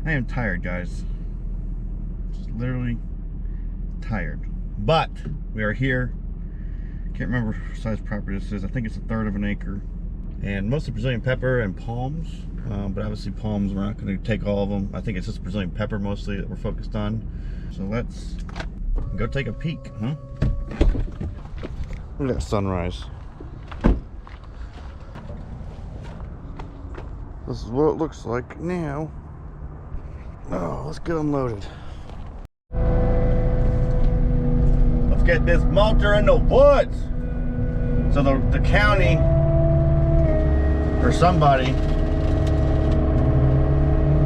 I am tired, guys. Just literally tired. But we are here. Can't remember what size property this is. I think it's 1/3 of an acre. And mostly Brazilian pepper and palms. But obviously palms, we're not going to take all of them. I think it's just Brazilian pepper mostly that we're focused on. So let's go take a peek, huh? Look at that sunrise. This is what it looks like now. Oh, let's get unloaded. Let's get this mulcher in the woods. So the county or somebody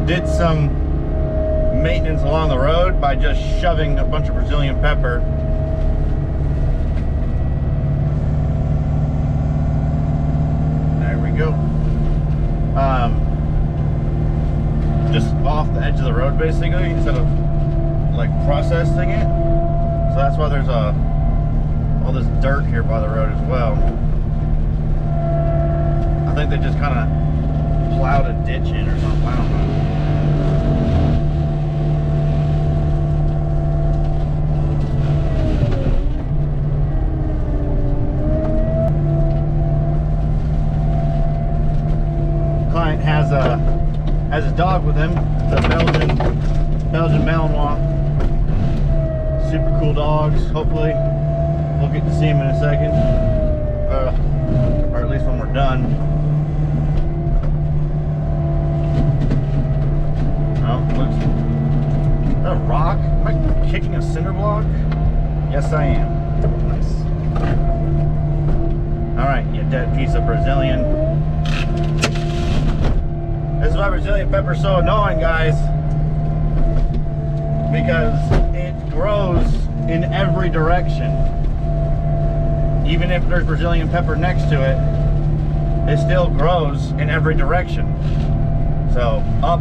did some maintenance along the road by just shoving a bunch of Brazilian pepper go. Just off the edge of the road basically, instead of like processing it. So that's why there's all this dirt here by the road as well. I think they just kind of plowed a ditch in or something, I don't know. Has a dog with him, the Belgian Malinois. Super cool dogs. Hopefully we'll get to see him in a second, or at least when we're done. Oh, looks. Is that a rock? Am I kicking a cinder block? Yes, I am. Nice. All right, you dead piece of Brazilian. This is why Brazilian pepper is so annoying, guys, because it grows in every direction. Even if there's Brazilian pepper next to it, it still grows in every direction. So up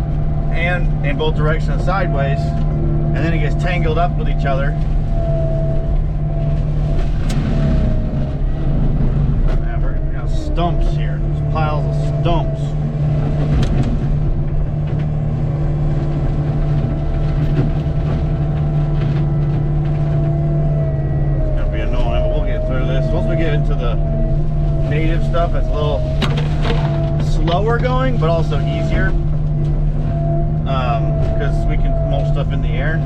and in both directions, sideways, and then it gets tangled up with each other. Man, we're gonna have stumps here. There's piles of stumps. Once we get into the native stuff, it's a little slower going, but also easier, because we can mulch stuff in the air.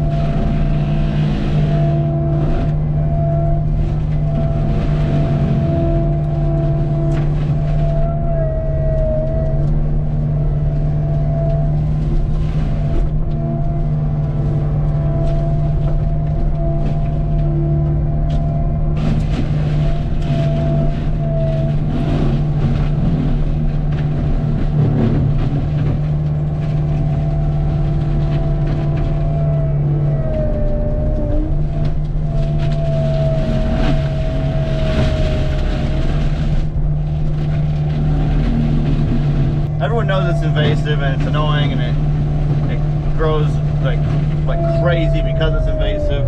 Everyone knows it's invasive and it's annoying, and it grows like crazy because it's invasive.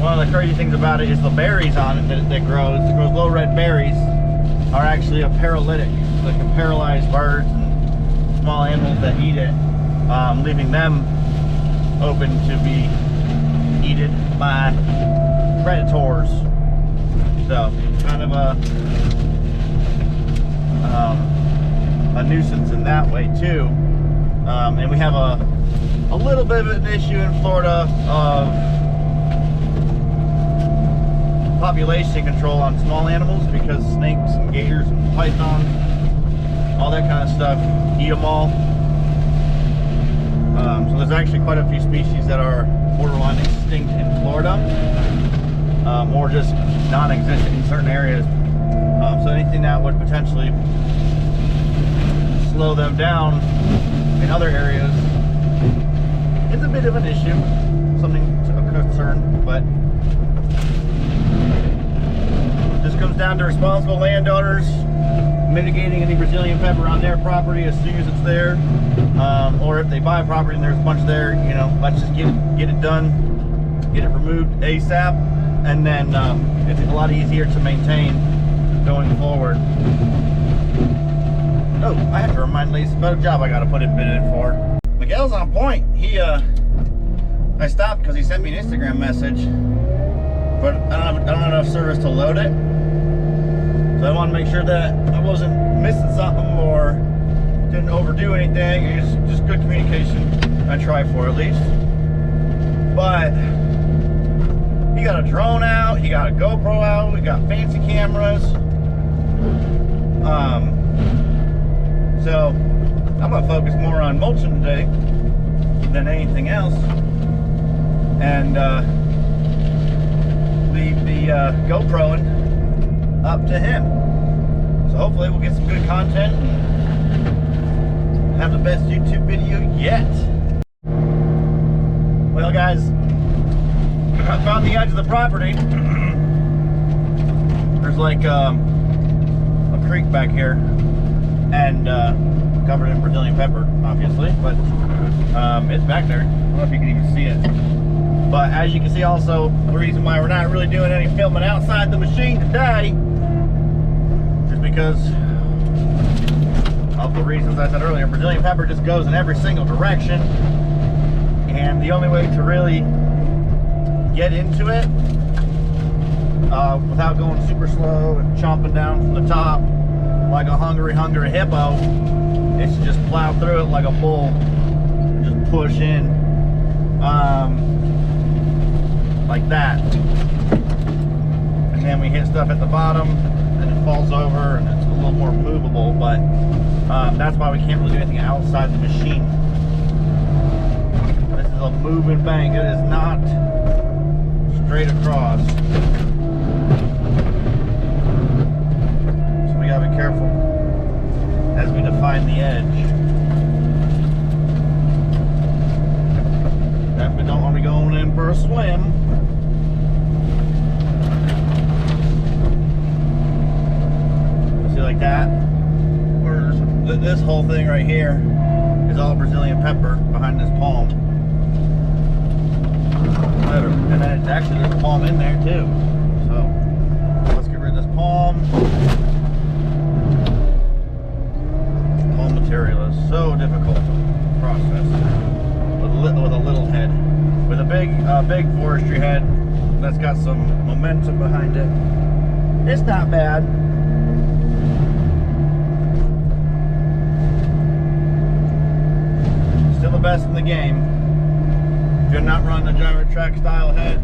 One of the crazy things about it is the berries on it that grows. It grows little red berries are actually a paralytic, that can paralyze birds and small animals that eat it, leaving them open to be eaten by predators. So kind of a nuisance in that way too. And we have a little bit of an issue in Florida of population control on small animals, because snakes and gators and pythons, all that kind of stuff, eat them all. So there's actually quite a few species that are borderline extinct in Florida, or just non-existent in certain areas. So anything that would potentially slow them down in other areas is a bit of an issue, something of concern. But this comes down to responsible landowners mitigating any Brazilian pepper on their property as soon as it's there, or if they buy a property and there's a bunch there, you know, let's just get it done, get it removed ASAP, and then it's a lot easier to maintain going forward. Oh, I have to remind Lisa about a job I got to put a bid in for. Miguel's on point. I stopped because he sent me an Instagram message, but I don't have enough service to load it. So I want to make sure that I wasn't missing something or didn't overdo anything. It's just good communication. I try for at least. But he got a drone out, he got a GoPro out, we got fancy cameras. So I'm gonna focus more on mulching today than anything else, and leave the GoProing up to him. So hopefully we'll get some good content and have the best YouTube video yet. Well, guys, I found the edge of the property. There's like a creek back here, and covered in Brazilian pepper, obviously, but it's back there. I don't know if you can even see it. But as you can see, also, the reason why we're not really doing any filming outside the machine today is because of the reasons I said earlier. Brazilian pepper just goes in every single direction, and the only way to really get into it without going super slow and chomping down from the top like a hungry hippo is to just plow through it like a bull and just push in like that, and then we hit stuff at the bottom and it falls over and it's a little more movable. But that's why we can't really do anything outside the machine. This is a moving bank. It is not straight across. So we gotta be careful as we define the edge. Definitely don't want to be going in for a swim. See, like that? Where's this whole thing right here is all Brazilian pepper behind this palm. And then it's actually, there's a palm in there too. So let's get rid of this palm. Palm material is so difficult to process with a little head. With a big forestry head that's got some momentum behind it, it's not bad. Still the best in the game. If you're not running a gyro track style head,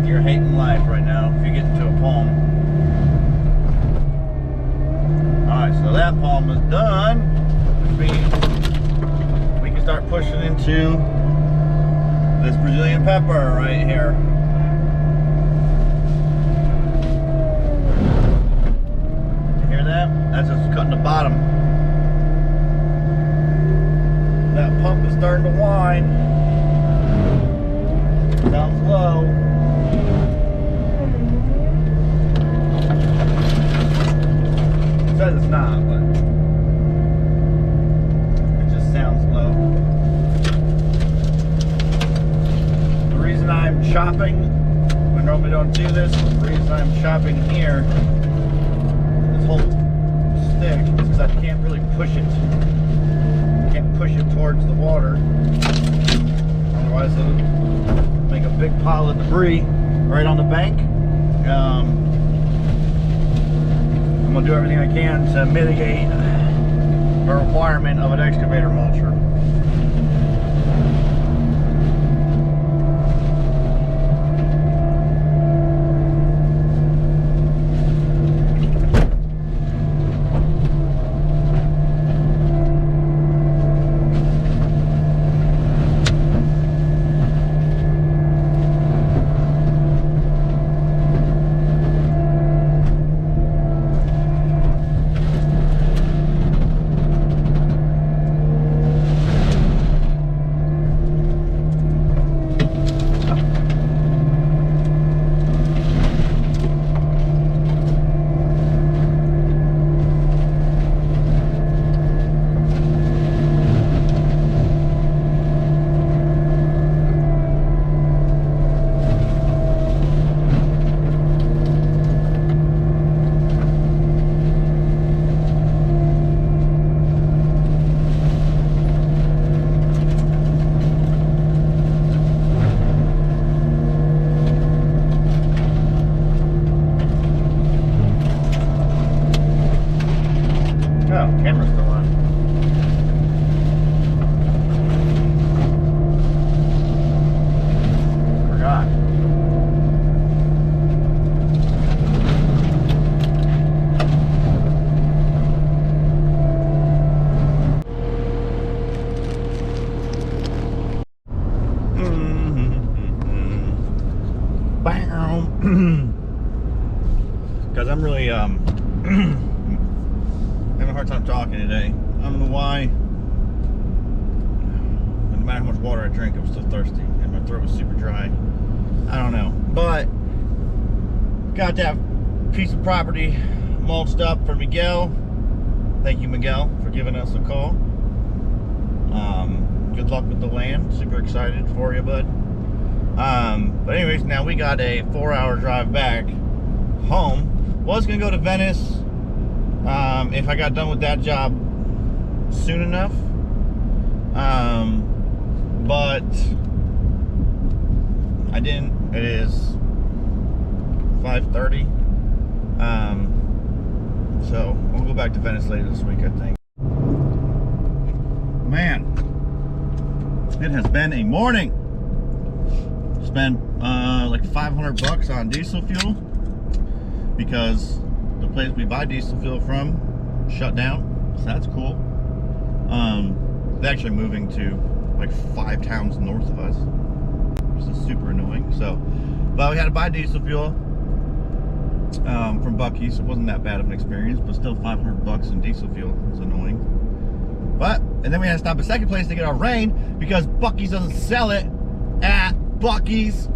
you're hating life right now if you get into a palm. Alright, so that palm is done, which means we can start pushing into this Brazilian pepper right here. You hear that? That's just cutting the bottom. That pump is starting to whine. Sounds low. It says it's not, but it just sounds low. The reason I'm chopping, we normally don't do this, the reason I'm chopping here, this whole stick, is because I can't really push it. Push it towards the water, otherwise it'll make a big pile of debris right on the bank. I'm gonna do everything I can to mitigate the requirement of an excavator mulcher. because I'm really having a hard time talking today. I don't know why. No matter how much water I drink, I'm still thirsty, and my throat was super dry. I don't know, but got that piece of property mulched up for Miguel. Thank you, Miguel, for giving us a call. Good luck with the land. Super excited for you, bud. But anyways, now we got a 4-hour drive back home. Was gonna go to Venice if I got done with that job soon enough. But I didn't. It is 5:30. So we'll go back to Venice later this week, I think. Man, it has been a morning. Spent like $500 on diesel fuel because the place we buy diesel fuel from shut down, so that's cool. They're actually moving to like 5 towns north of us, which is super annoying. So, but we had to buy diesel fuel from Buc-ee's. It wasn't that bad of an experience, but still $500 in diesel fuel is annoying. But, and then we had to stop at second place to get our rain because Buc-ee's doesn't sell it at Buc-ee's.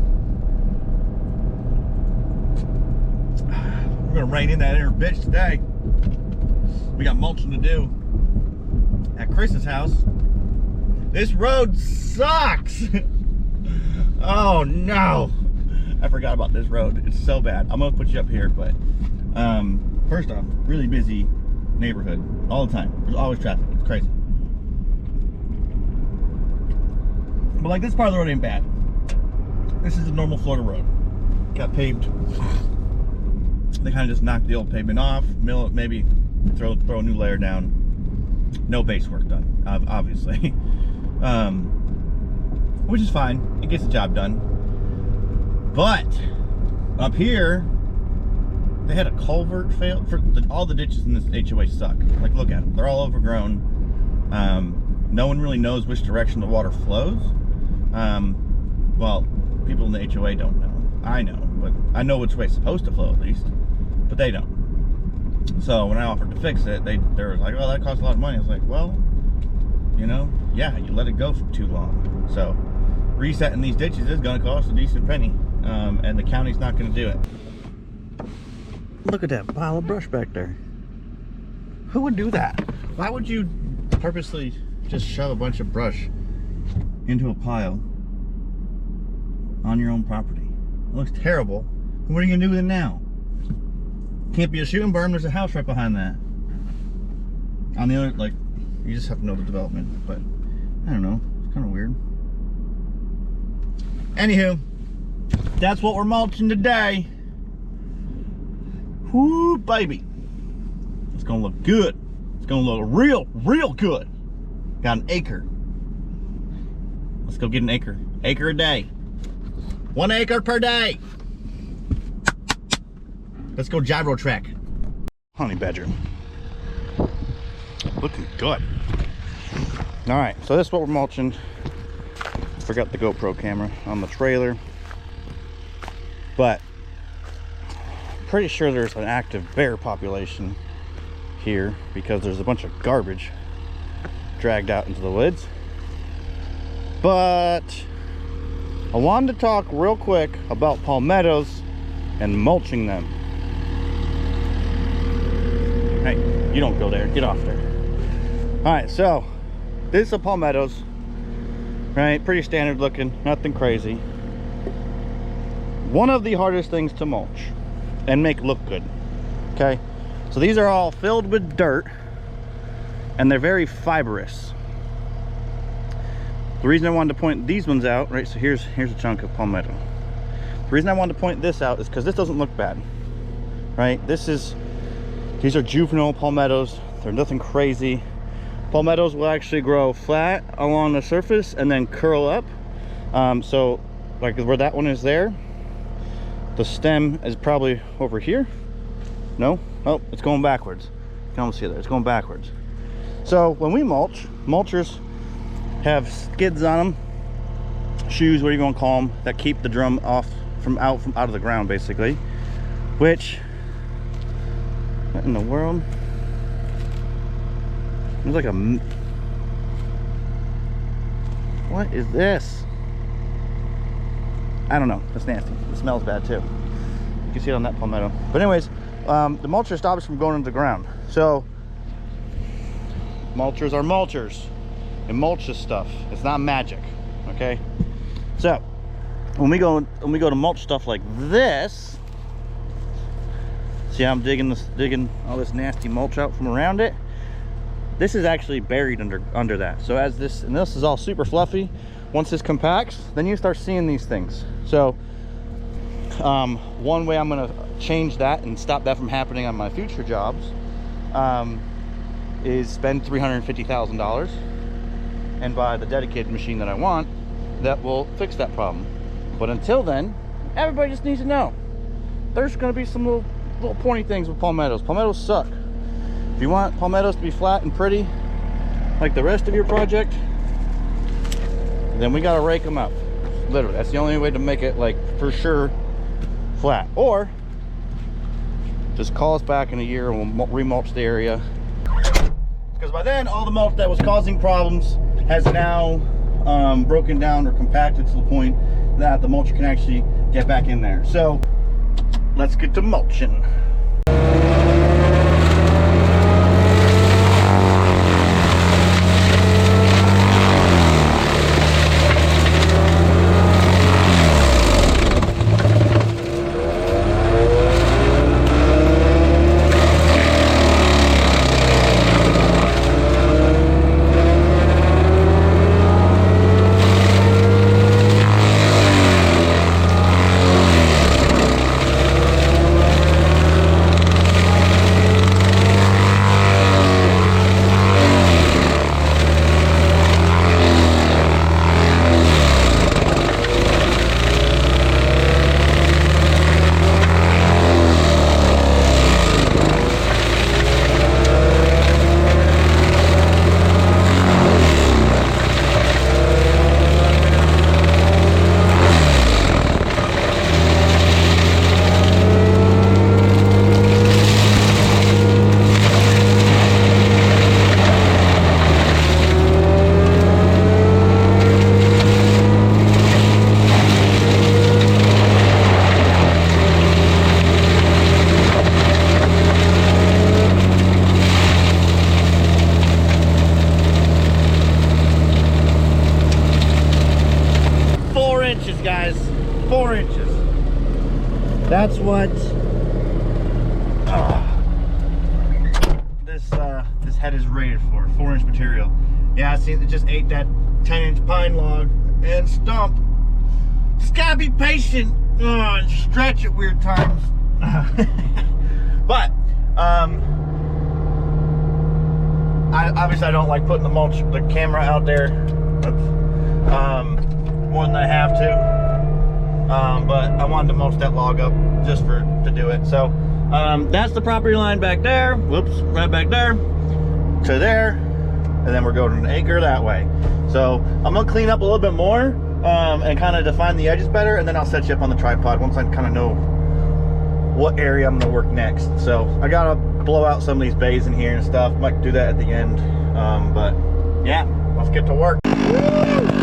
We're gonna rain in that inner bitch today. We got mulching to do at Chris's house. This road sucks. Oh no, I forgot about this road. It's so bad. I'm gonna put you up here, but first off, really busy neighborhood all the time. There's always traffic. It's crazy. But like this part of the road ain't bad. This is a normal Florida road. Got paved. They kind of just knocked the old pavement off, mill it, maybe throw a new layer down. No base work done, obviously. Which is fine. It gets the job done. But up here, they had a culvert fail. All the ditches in this HOA suck. Like, look at them. They're all overgrown. No one really knows which direction the water flows. Well, people in the HOA don't know. I know, but I know which way it's supposed to flow at least, but they don't. So when I offered to fix it, they were like, "Oh, that costs a lot of money." I was like, "Well, you know, yeah, you let it go for too long. So resetting these ditches is going to cost a decent penny, and the county's not going to do it." Look at that pile of brush back there. Who would do that? Why would you purposely just shove a bunch of brush into a pile on your own property? It looks terrible. What are you gonna do with it now? Can't be a shooting berm. There's a house right behind that. On the other, like, you just have to know the development, but I don't know. It's kind of weird. Anywho, that's what we're mulching today. Whoo, baby. It's gonna look good. It's gonna look real good. Got an acre. Let's go get an acre. Acre a day. 1 acre per day. Let's go gyro track. Honey bedroom. Looking good. All right, so this is what we're mulching. Forgot the GoPro camera on the trailer, but pretty sure there's an active bear population here because there's a bunch of garbage dragged out into the woods. But I wanted to talk real quick about palmettos and mulching them. Hey, you don't go there. Get off there. All right, so this is a palmettos, right? Pretty standard looking, nothing crazy. One of the hardest things to mulch and make look good, okay? So these are all filled with dirt and they're very fibrous. The reason I wanted to point these ones out, right? So here's a chunk of palmetto. The reason I wanted to point this out is because this doesn't look bad, right? These are juvenile palmettos. They're nothing crazy. Palmettos will actually grow flat along the surface and then curl up. So like where that one is there, the stem is probably over here. No? Oh, it's going backwards. You can almost see it there. It's going backwards. So when we mulch, mulchers have skids on them, shoes, what are you going to call them, that keep the drum off from out of the ground, basically. Which, what in the world? There's like a, what is this? I don't know. That's nasty. It smells bad too. You can see it on that palmetto. But anyways, the mulcher stops from going into the ground. So mulchers are mulchers. It mulches stuff. It's not magic. Okay. So when we go to mulch stuff like this, see how I'm digging all this nasty mulch out from around it. This is actually buried under that. So as this, and this is all super fluffy. Once this compacts, then you start seeing these things. So one way I'm gonna change that and stop that from happening on my future jobs is spend $350,000 and buy the dedicated machine that I want that will fix that problem. But until then, everybody just needs to know there's gonna be some little pointy things with palmettos. Palmettos suck. If you want palmettos to be flat and pretty like the rest of your project, then we gotta rake them up. Literally, that's the only way to make it like for sure flat. Or just call us back in a year and we'll remulch the area, because by then all the mulch that was causing problems has now broken down or compacted to the point that the mulcher can actually get back in there. So let's get to mulching. Guys, 4 inches. That's what this head is rated for. 4-inch material. Yeah, see, it just ate that 10-inch pine log and stump. Just gotta be patient and stretch at weird times. But I don't like putting the camera out there more than I have to. But I wanted to mulch that log up just to do it. So that's the property line back there. Whoops, right back there to there, and then we're going an acre that way. So I'm gonna clean up a little bit more and kind of define the edges better, and then I'll set you up on the tripod once I kind of know what area I'm gonna work next. So I gotta blow out some of these bays in here and stuff. Might do that at the end. But yeah, let's get to work. Woo!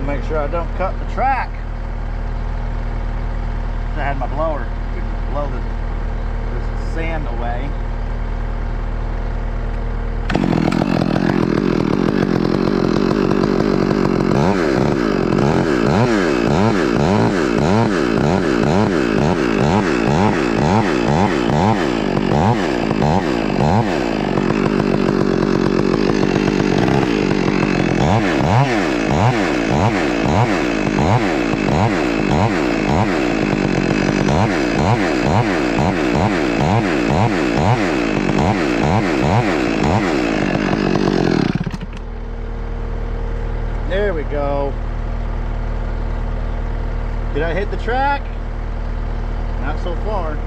Make sure I don't cut the track. I had my blower to blow this sand away. There we go. Did I hit the track? Not so far.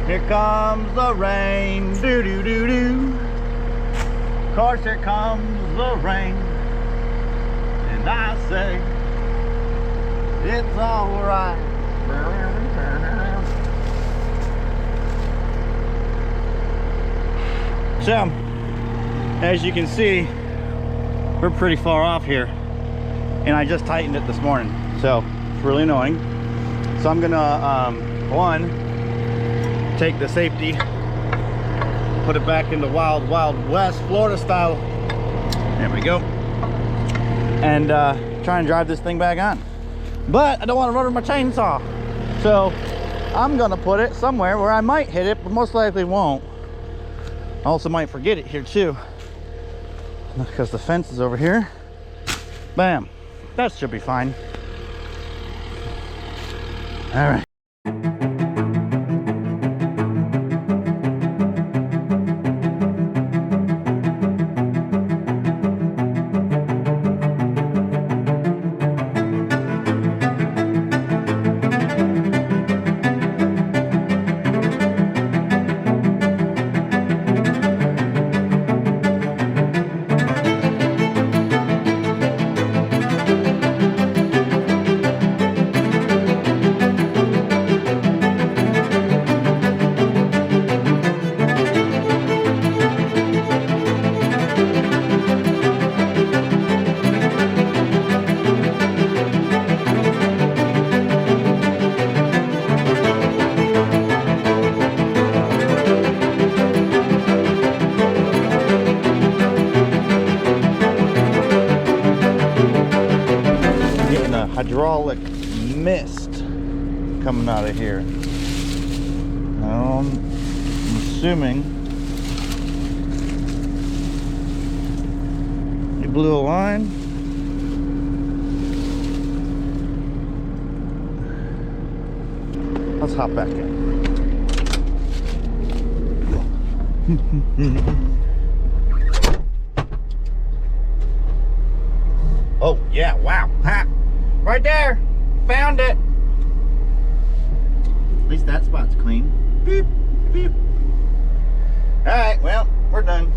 Here comes the rain, doo doo doo doo. Of course, here comes the rain, and I say it's alright. So, as you can see, we're pretty far off here, and I just tightened it this morning, so it's really annoying. So I'm gonna take the safety, put it back into Wild West Florida style. There we go. And try and drive this thing back on. But I don't want to run with my chainsaw, so I'm gonna put it somewhere where I might hit it, but most likely won't. I also might forget it here too, because the fence is over here. Bam, that should be fine. All right. Hydraulic mist coming out of here. I'm assuming you blew a line. Let's hop back in. Oh yeah, wow. Ha! Right there, found it. At least that spot's clean. Beep, beep. All right, well, we're done.